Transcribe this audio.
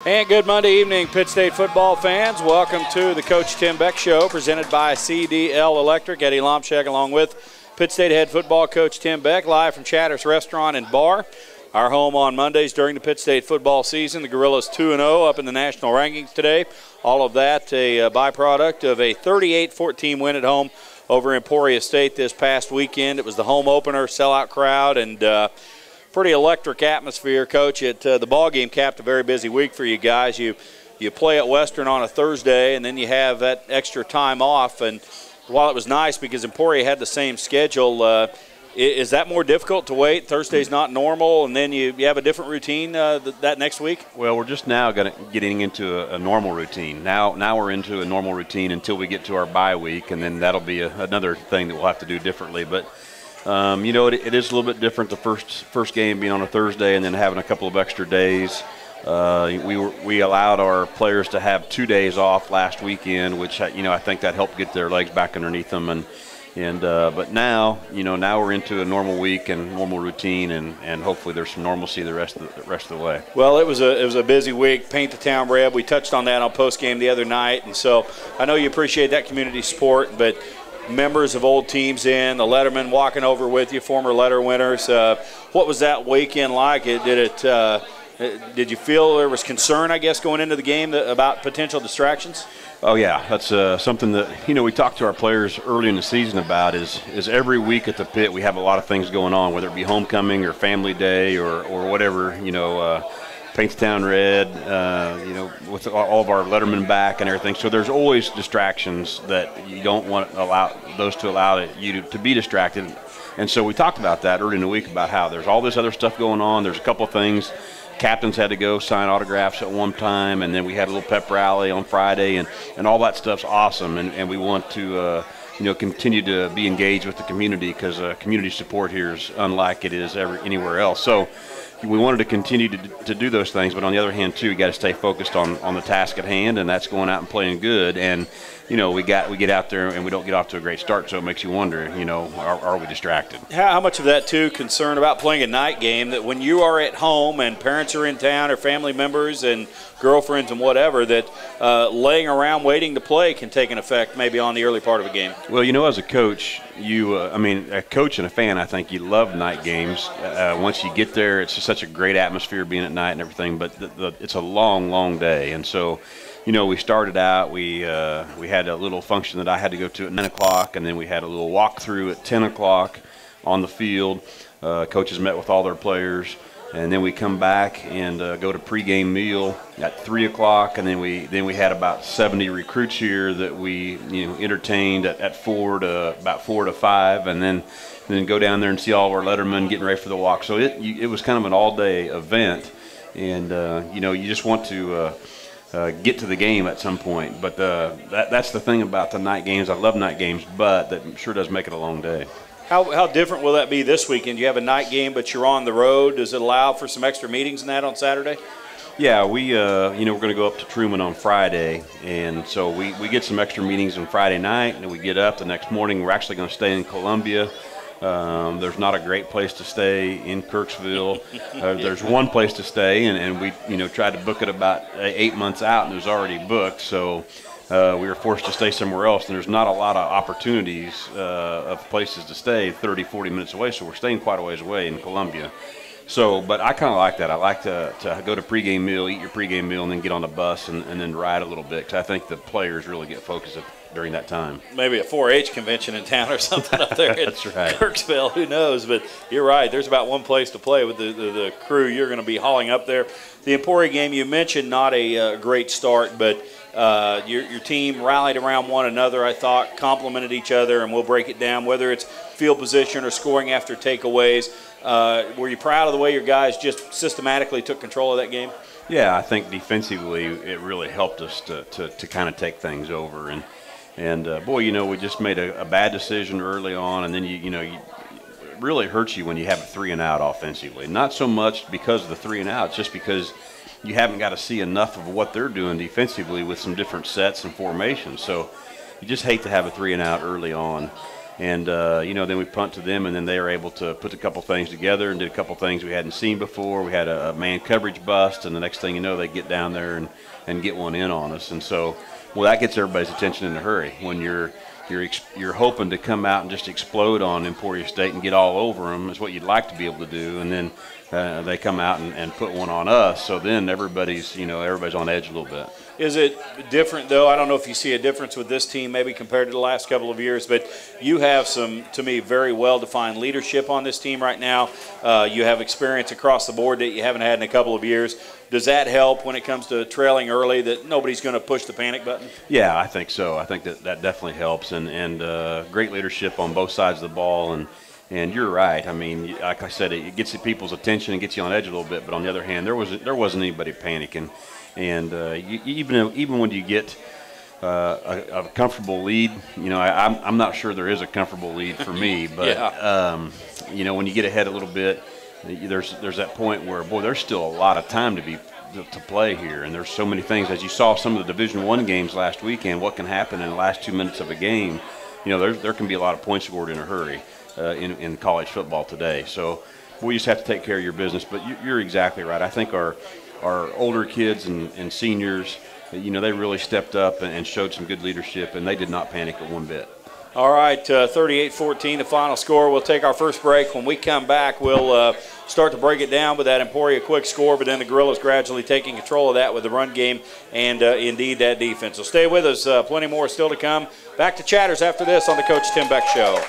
And good Monday evening, Pitt State football fans. Welcome to the Coach Tim Beck Show, presented by CDL Electric. Eddie Lomchek along with Pitt State head football coach Tim Beck, live from Chatter's Restaurant and Bar. Our home on Mondays during the Pitt State football season. The Gorillas 2-0 up in the national rankings today. All of that a byproduct of a 38-14 win at home over Emporia State this past weekend. It was the home opener, sellout crowd, and pretty electric atmosphere, Coach. The ball game capped a very busy week for you guys. You play at Western on a Thursday, and then you have that extra time off. And while it was nice because Emporia had the same schedule, is that more difficult to wait? Thursday's not normal, and then you have a different routine that next week? Well, we're just now getting into a normal routine. Now we're into a normal routine until we get to our bye week, and then that'll be another thing that we'll have to do differently. But it is a little bit different, the first game being on a Thursday and then having a couple of extra days. We allowed our players to have 2 days off last weekend, which I think that helped get their legs back underneath them. But now we're into a normal week and normal routine, and hopefully there's some normalcy the rest of the way. Well, it was a busy week. Paint the Town Red. We touched on that on post game the other night, and so I know you appreciate that community support, but members of old teams the Letterman walking over with you, former letter winners. What was that weekend like? Did you feel there was concern, I guess, going into the game about potential distractions? Oh, yeah. That's something that, we talked to our players early in the season about is every week at the Pit we have a lot of things going on, whether it be homecoming or family day or whatever, Paint the Town Red, with all of our lettermen back and everything. So there's always distractions that you don't want to allow you to be distracted. And so we talked about that early in the week about how there's all this other stuff going on. There's a couple of things. Captains had to go sign autographs at one time, and then we had a little pep rally on Friday, and all that stuff's awesome. And we want to continue to be engaged with the community because community support here is unlike it is anywhere else. So we wanted to continue to do those things, but on the other hand, too, you got to stay focused on the task at hand, and that's going out and playing good. And we get out there and we don't get off to a great start, so it makes you wonder, are we distracted? How much of that too concern about playing a night game, that when you are at home and parents are in town or family members and girlfriends and whatever, that laying around waiting to play can take an effect maybe on the early part of a game? Well, as a coach, a coach and a fan, I think you love night games. Once you get there, it's just such a great atmosphere being at night and everything, but it's a long, long day. And so, we started out, we had a little function that I had to go to at 9 o'clock, and then we had a little walkthrough at 10 o'clock on the field. Coaches met with all their players, and then we come back and go to pregame meal at 3 o'clock, and then we had about 70 recruits here that we entertained at about 4 to 5, and then go down there and see all of our lettermen getting ready for the walk. So it was kind of an all-day event, and you just want to get to the game at some point. But that's the thing about the night games. I love night games, but that sure does make it a long day. How different will that be this weekend? You have a night game, but you're on the road. Does it allow for some extra meetings and that on Saturday? Yeah, we're going to go up to Truman on Friday, and so we get some extra meetings on Friday night, and then we get up the next morning. We're actually going to stay in Columbia. There's not a great place to stay in Kirksville. There's one place to stay, and we tried to book it about 8 months out, and it was already booked. So we were forced to stay somewhere else, and there's not a lot of opportunities of places to stay 30, 40 minutes away, so we're staying quite a ways away in Columbia. So, but I kind of like that. I like to go to pregame meal, eat your pregame meal, and then get on the bus and then ride a little bit, because I think the players really get focused during that time. Maybe a 4-H convention in town or something up there That's in right. Kirksville, who knows? But you're right. There's about one place to play with the crew you're going to be hauling up there. The Emporia game, you mentioned not a great start, but your team rallied around one another, I thought, complimented each other, and we'll break it down, whether it's field position or scoring after takeaways. Were you proud of the way your guys just systematically took control of that game? Yeah, I think defensively it really helped us to kind of take things over. And boy, we just made a bad decision early on, and then it really hurts you when you have a 3-and-out offensively. Not so much because of the 3-and-out, just because you haven't got to see enough of what they're doing defensively with some different sets and formations. So you just hate to have a 3-and-out early on. And, then we punt to them, and then they were able to put a couple things together and did a couple things we hadn't seen before. We had a man coverage bust, and the next thing you know, they get down there and get one in on us. And so, well, that gets everybody's attention in a hurry. When you're hoping to come out and just explode on Emporia State and get all over them is what you'd like to be able to do, and then they come out and put one on us. So then everybody's on edge a little bit. Is it different, though? I don't know if you see a difference with this team maybe compared to the last couple of years, but you have some, to me, very well-defined leadership on this team right now. You have experience across the board that you haven't had in a couple of years. Does that help when it comes to trailing early, that nobody's going to push the panic button? Yeah, I think so. I think that definitely helps, and great leadership on both sides of the ball. And you're right. I mean, like I said, it gets people's attention and gets you on edge a little bit. But on the other hand, there wasn't anybody panicking. And even when you get a comfortable lead, I'm not sure there is a comfortable lead for me. But yeah. When you get ahead a little bit, there's that point where, boy, there's still a lot of time to play here, and there's so many things. As you saw some of the Division I games last weekend, what can happen in the last 2 minutes of a game? There can be a lot of points scored in a hurry in college football today. So we just have to take care of your business. But you're exactly right. I think our older kids and seniors, they really stepped up and showed some good leadership, and they did not panic at one bit. All right, 38-14, the final score. We'll take our first break. When we come back, we'll start to break it down with that Emporia quick score, but then the Gorillas gradually taking control of that with the run game and, indeed, that defense. So stay with us. Plenty more still to come. Back to Chatters after this on the Coach Tim Beck Show.